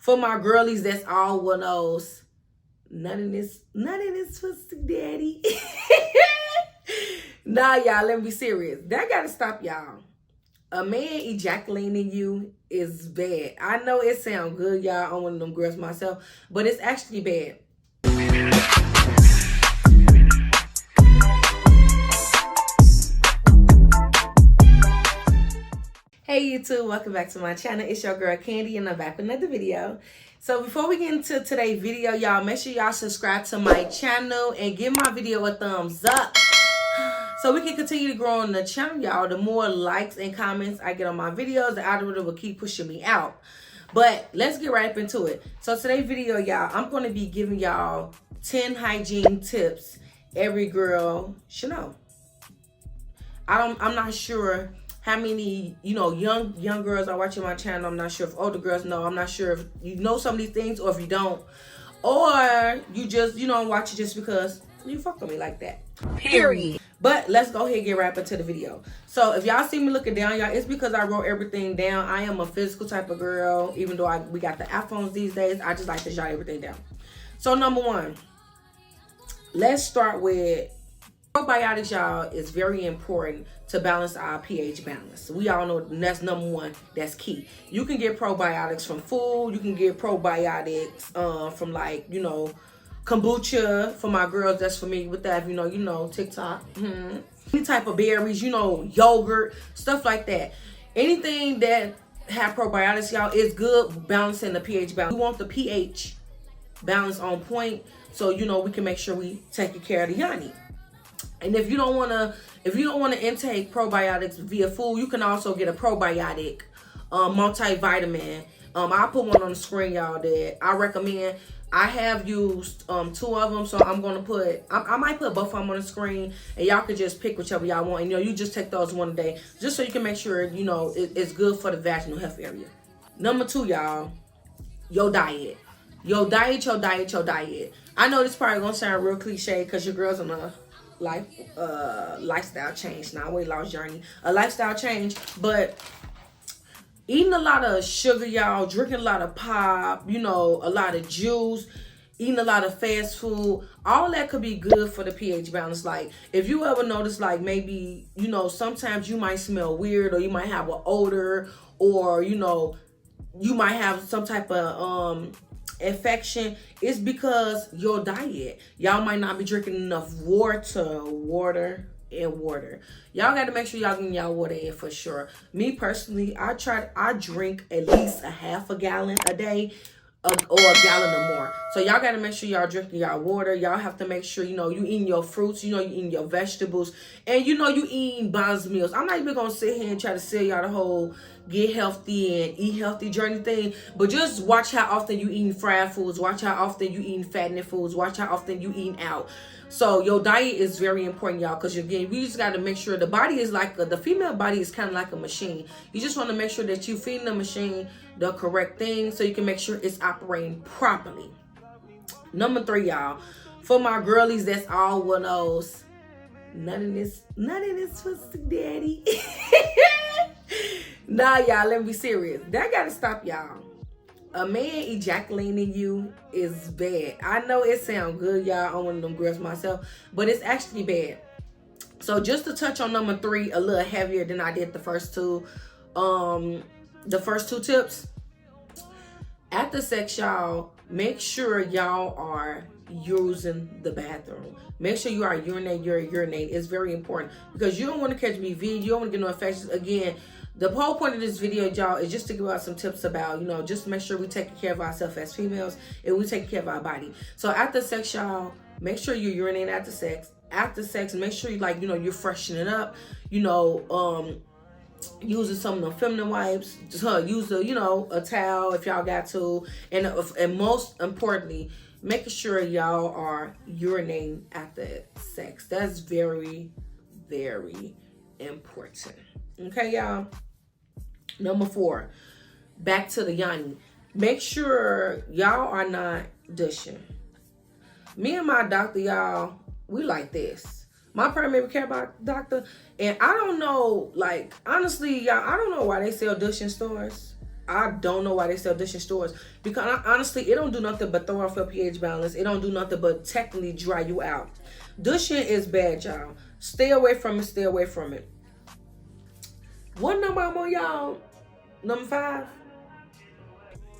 For my girlies, that's all one of those. None of this pussy daddy. Nah, y'all, let me be serious. That gotta stop, y'all. A man ejaculating in you is bad. I know it sounds good, y'all. I'm one of them girls myself, but it's actually bad. Hey YouTube, welcome back to my channel. It's your girl Candy and I'm back with another video. So before we get into today's video, y'all, make sure y'all subscribe to my channel and give my video a thumbs up so we can continue to grow on the channel, y'all. The more likes and comments I get on my videos, the algorithm will keep pushing me out. But let's get right up into it. So today's video, y'all, I'm going to be giving y'all 10 hygiene tips every girl should know. I'm not sure how many, young girls are watching my channel. I'm not sure if older girls know. I'm not sure if you know some of these things or if you don't. Or you just, watch it just because you fuck with me like that. Period. But let's go ahead and get right into the video. So if y'all see me looking down, y'all, it's because I wrote everything down. I am a physical type of girl. Even though we got the iPhones these days, I just like to jot everything down. So number one, let's start with probiotics, y'all, is very important to balance our pH balance. We all know that's number one. That's key. You can get probiotics from food. You can get probiotics from kombucha. For my girls that's familiar with that, TikTok. Any type of berries, yogurt, stuff like that. Anything that have probiotics, y'all, is good balancing the pH balance. We want the pH balance on point, so we can make sure we take care of the yoni. And if you don't want to intake probiotics via food, you can also get a probiotic multivitamin. I'll put one on the screen, y'all, that I recommend. I have used 2 of them, so I'm gonna put. I might put both of them on the screen, and y'all can just pick whichever y'all want. And you just take those one a day, just so you can make sure it's good for the vaginal health area. Number 2, y'all, your diet. Your diet. I know this probably gonna sound real cliche because your girl's on a lifestyle change now, weight loss journey, a lifestyle change, but eating a lot of sugar, y'all, drinking a lot of pop, a lot of juice, eating a lot of fast food, all that could be good for the pH balance. Like if you ever notice, like maybe sometimes you might smell weird, or you might have an odor, or you might have some type of infection, is because your diet. Y'all might not be drinking enough water. Y'all got to make sure y'all getting y'all water in for sure. Me personally, I drink at least a half a gallon a day, or a gallon or more. So y'all got to make sure y'all drinking y'all water. Y'all have to make sure you eating your fruits, you eating your vegetables, and you eating balanced meals. I'm not even gonna sit here and try to sell y'all the whole get healthy and eat healthy journey thing, but just watch how often you eating fried foods, watch how often you eating fattening foods, watch how often you eating out. So your diet is very important, y'all, because again, we just got to make sure the body is like the female body is kind of like a machine. You just want to make sure that you feeding the machine the correct thing so you can make sure it's operating properly. Number 3, y'all, for my girlies, that's all one of those. None of this pussy daddy. Nah, y'all, let me be serious. That gotta stop, y'all. A man ejaculating in you is bad. I know it sounds good, y'all. I'm one of them girls myself, but it's actually bad. So just to touch on number 3 a little heavier than I did the first 2. The first 2 tips. After sex, y'all, make sure y'all are using the bathroom. Make sure you are urinate. It's very important because you don't want to catch BV. You don't want to get no infections. Again, the whole point of this video, y'all, is just to give out some tips about, just make sure we take care of ourselves as females and we take care of our body. So after sex, y'all, make sure you urinate after sex. After sex, make sure you're freshening up, using some of the feminine wipes. Just use a towel if y'all got to, and most importantly, making sure y'all are urinating after sex. That's very, very important. Okay, y'all. Number 4, back to the yoni. Make sure y'all are not dushing. Me and my doctor, y'all, we like this. My primary care doctor, and I don't know, honestly, y'all, I don't know why they sell dush in stores. I don't know why they sell dish in stores, because honestly, it don't do nothing but throw off your pH balance. It don't do nothing but technically dry you out. Dushing is bad, y'all. Stay away from it. Stay away from it. What number I'm on, y'all? Number 5?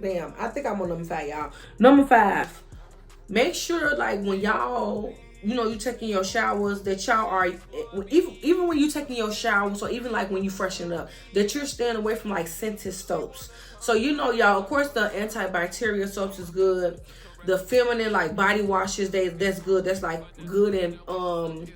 Damn, I think I'm on number 5, y'all. Number 5. Make sure, like, when y'all, you taking your showers, that y'all are, even when you taking your showers, or even like when you freshen up, that you're staying away from like scented soaps. So y'all, of course, the antibacterial soaps is good. The feminine like body washes, that's good. That's like good, and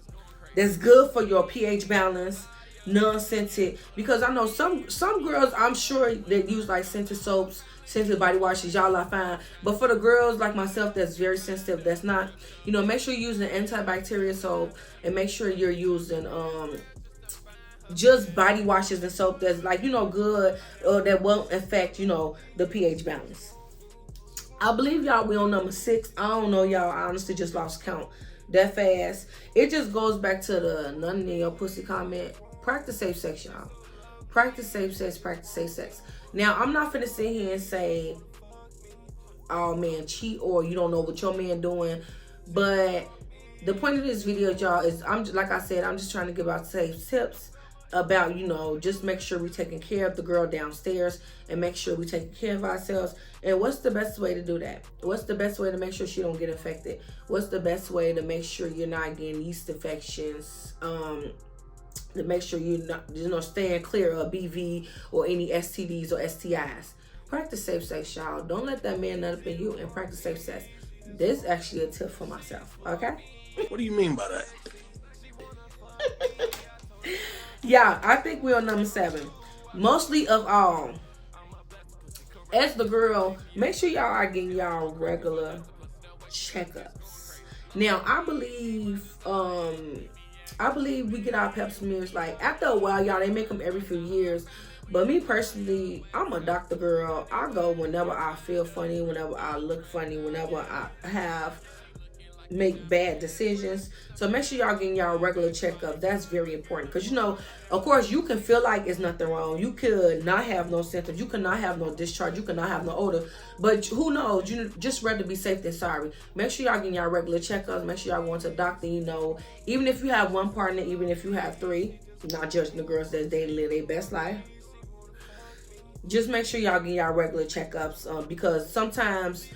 that's good for your pH balance. Non-scented, because I know some girls, I'm sure, that use like scented soaps, scented body washes, y'all are fine. But for the girls like myself that's very sensitive, that's not, make sure you're using antibacterial soap, and make sure you're using just body washes and soap that's like, good, that won't affect, the pH balance. I believe, y'all, we on number 6. I don't know, y'all. I honestly just lost count that fast. It just goes back to the none in your pussy comment. Practice safe sex, y'all. Practice safe sex. Practice safe sex. Now, I'm not finna sit here and say, oh, man, cheat, or you don't know what your man doing. But the point of this video, y'all, is like I said, I'm just trying to give out safe tips about, just make sure we're taking care of the girl downstairs, and make sure we're taking care of ourselves. And what's the best way to do that? What's the best way to make sure she don't get infected? What's the best way to make sure you're not getting yeast infections? To make sure you're not, staying clear of BV or any STDs or STIs. Practice safe sex, y'all. Don't let that man nut up in you, and practice safe sex. This is actually a tip for myself, okay? What do you mean by that? Yeah, I think we're on number 7. Mostly of all, as the girl, make sure y'all are getting y'all regular checkups. Now, I believe we get our pap smears like after a while, y'all. They make them every few years. But me personally, I'm a doctor girl. I go whenever I feel funny, whenever I look funny, whenever I make bad decisions. So make sure y'all getting y'all regular checkup. That's very important, because of course, you can feel like it's nothing wrong. You could not have no symptoms. You could not have no discharge. You could not have no odor. But who knows? You just rather be safe than sorry. Make sure y'all getting y'all regular checkups. Make sure y'all going to the doctor. Even if you have one partner, even if you have 3, not judging the girls that they live their best life. Just make sure y'all getting y'all regular checkups, because sometimes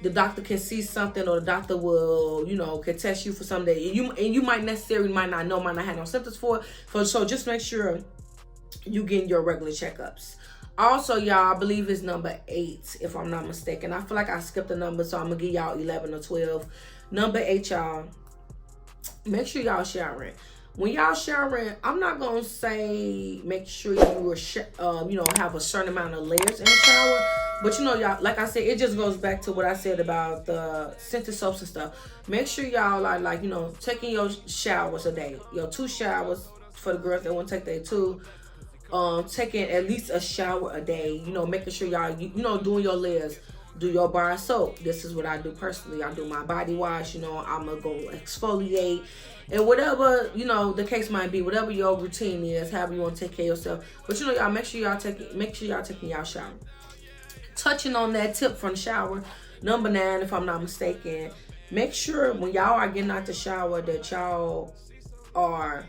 the doctor can see something, or the doctor will, can test you for something that you might not know, might not have no symptoms for. So just make sure you getting your regular checkups. Also, y'all, I believe it's number 8, if I'm not mistaken. I feel like I skipped a number, so I'm gonna give y'all 11 or 12. Number 8, y'all. Make sure y'all showering. When y'all showering, I'm not gonna say make sure you have a certain amount of layers in the shower. But y'all, like I said, it just goes back to what I said about the scented soaps and stuff. Make sure y'all are taking your showers a day. Your 2 showers for the girls that want to take their 2. Taking at least a shower a day. Making sure y'all doing your layers. Do your bar of soap. This is what I do personally. I do my body wash. I'm gonna go exfoliate, and whatever the case might be, whatever your routine is, however you want to take care of yourself. But y'all make sure y'all taking y'all shower. Touching on that tip from the shower, number 9, if I'm not mistaken, make sure when y'all are getting out the shower that y'all are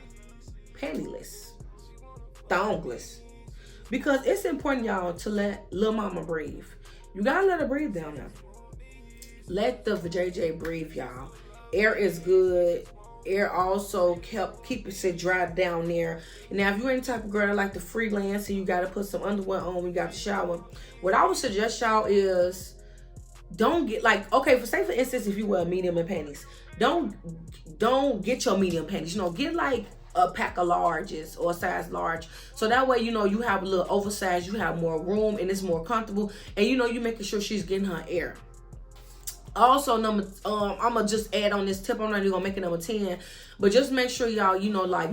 pantyless, thongless, because it's important, y'all, to let little mama breathe. You gotta let her breathe down there. Let the JJ breathe, y'all. Air is good. Air also keeps it dry down there. Now, if you're any type of girl that like to freelance and you gotta put some underwear on when you got to shower, what I would suggest y'all is don't get for instance, if you wear medium and panties, don't get your medium panties. Get like a pack of larges or a size large, so that way you have a little oversized, you have more room, and it's more comfortable, and you making sure she's getting her air. Also, I'm gonna just add on this tip. I'm not even gonna make it number 10, but just make sure y'all,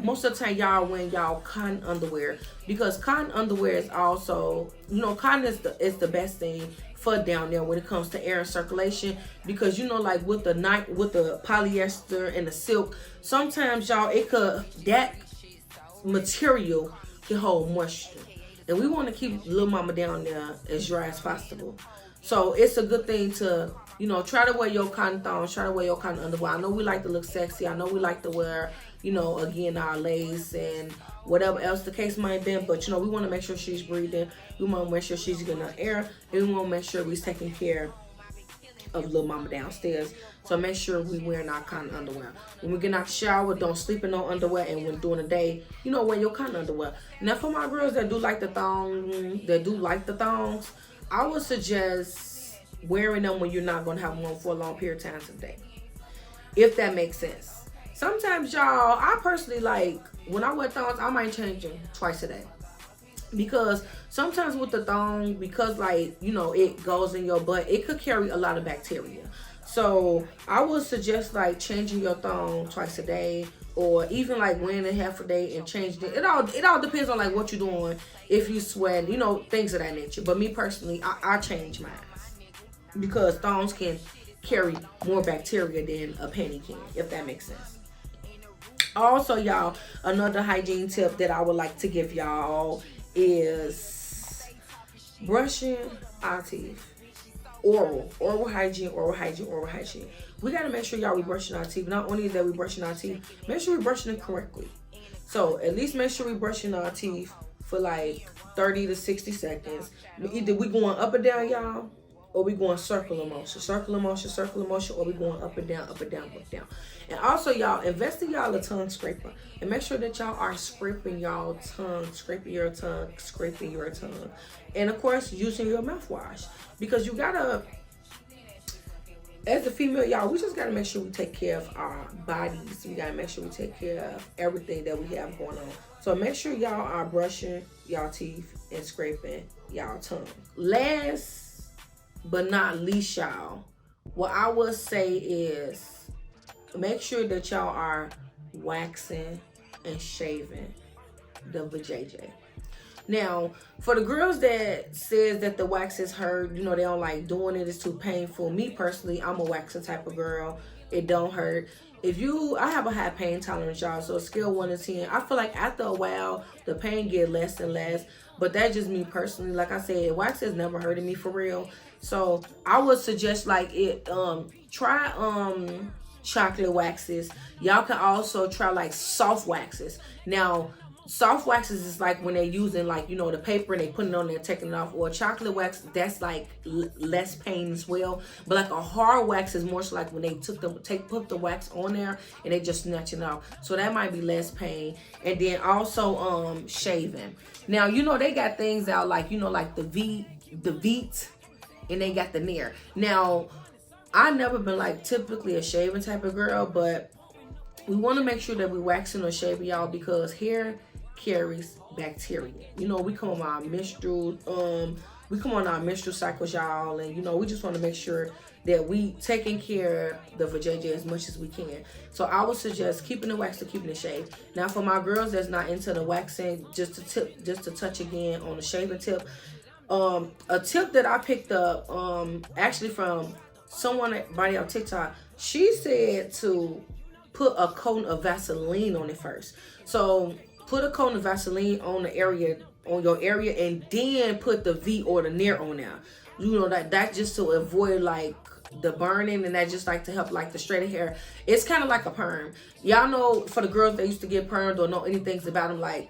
most of the time y'all wearing y'all cotton underwear, because cotton underwear is also, cotton is the best thing for down there when it comes to air and circulation, because with the polyester and the silk, sometimes y'all that material can hold moisture. and we want to keep little mama down there as dry as possible. So it's a good thing to, you know, try to wear your cotton thongs, try to wear your cotton underwear. I know we like to look sexy. I know we like to wear, you know, again, our lace and whatever else the case might be. But, you know, we want to make sure she's breathing. We want to make sure she's getting her air. And we want to make sure we're taking care of little mama downstairs. So make sure we wearing our cotton underwear. When we get out the shower, don't sleep in no underwear. And when during the day, you know, wear your cotton underwear. Now, for my girls that do like the thongs, I would suggest wearing them when you're not going to have them on for a long period of time today. If that makes sense. Sometimes, y'all, I personally like, when I wear thongs, I might change them twice a day. Because sometimes with the thong, because like, you know, it goes in your butt, it could carry a lot of bacteria. So I would suggest like changing your thong twice a day, or even like wearing it half a day and changing it. It all depends on like what you're doing, if you sweat, you know, things of that nature. But me personally, I change mine because thongs can carry more bacteria than a panty can, if that makes sense. Also, y'all, another hygiene tip that I would like to give y'all is brushing our teeth. Oral hygiene. We gotta make sure, y'all, we brushing our teeth. Not only that we brushing our teeth, make sure we brushing it correctly. So at least make sure we brushing our teeth for like 30 to 60 seconds. Either we going up and down, y'all, or we going circular motion, or we going up and down, up and down, up and down. And also, y'all, invest in y'all a tongue scraper. And make sure that y'all are scraping your tongue. And, of course, using your mouthwash. Because you gotta, as a female, y'all, we just gotta make sure we take care of our bodies. We gotta make sure we take care of everything that we have going on. So make sure y'all are brushing y'all teeth and scraping y'all tongue. Last but not least, y'all, what I would say is make sure that y'all are waxing and shaving the vajayjay. Now, for the girls that says that the wax is hurt, you know, they don't like doing it, it's too painful. Me personally, I'm a waxing type of girl. It don't hurt. I have a high pain tolerance, y'all, so scale 1 to 10. I feel like after a while, the pain get less and less, but that's just me personally. Like I said, wax has never hurted me for real. So I would suggest like try chocolate waxes. Y'all can also try like soft waxes. Now, soft waxes is like when they're using like, you know, the paper and they put it on there, taking it off. Or chocolate wax, that's like less pain as well. But like a hard wax is more so like when they put the wax on there and they just snatch it off. So that might be less pain. And then also shaving. Now, you know, they got things out like, you know, like the Veet, and they got the Nair. Now, I've never been like typically a shaving type of girl, but we want to make sure that we waxing or shaving, y'all, because hair carries bacteria. You know, we come on our menstrual cycles, y'all, and you know, we just want to make sure that we taking care of the vajayjay as much as we can. So I would suggest keeping the wax or keeping the shave. Now, for my girls that's not into the waxing, just to touch again on the shaving tip. A tip that I picked up actually from somebody on TikTok. She said to put a coat of Vaseline on it first. So put a coat of Vaseline on your area, and then put the V or the Nair on there. You know, that's just to avoid like the burning, and that just like to help like the straighter hair. It's kind of like a perm. Y'all know, for the girls that used to get permed or know anything about them, like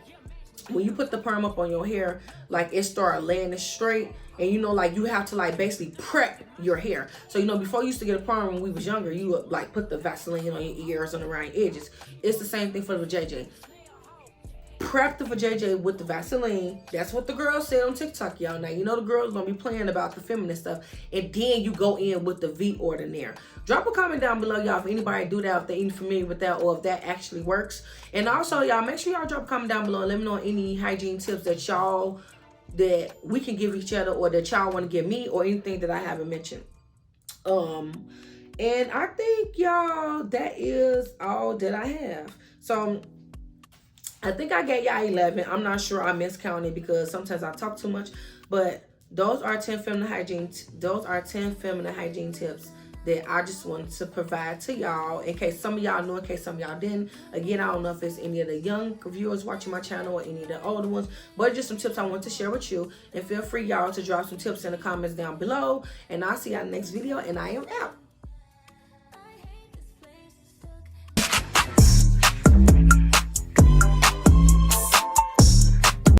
when you put the perm up on your hair, like it start laying it straight, and you know, like you have to like basically prep your hair. So, you know, before you used to get a perm when we was younger, you would like put the Vaseline on your ears and around your edges. It's the same thing for the vajayjay. Prep the vajayjay with the Vaseline. That's what the girls said on TikTok, y'all. Now, you know the girls gonna be playing about the feminine stuff, and then you go in with the V or the Nair. Drop a comment down below, y'all, if anybody do that, if they're familiar with that, or if that actually works. And also, y'all, make sure y'all drop a comment down below and let me know any hygiene tips that we can give each other, or that y'all want to give me, or anything that I haven't mentioned. And I think, y'all, that is all that I have. So I think I gave y'all 11. I'm not sure, I miscounted because sometimes I talk too much. But those are 10 feminine hygiene. Those are 10 feminine hygiene tips that I just wanted to provide to y'all, in case some of y'all know, in case some of y'all didn't. Again, I don't know if it's any of the young viewers watching my channel or any of the older ones, but just some tips I want to share with you. And feel free, y'all, to drop some tips in the comments down below. And I'll see y'all in the next video, and I am out.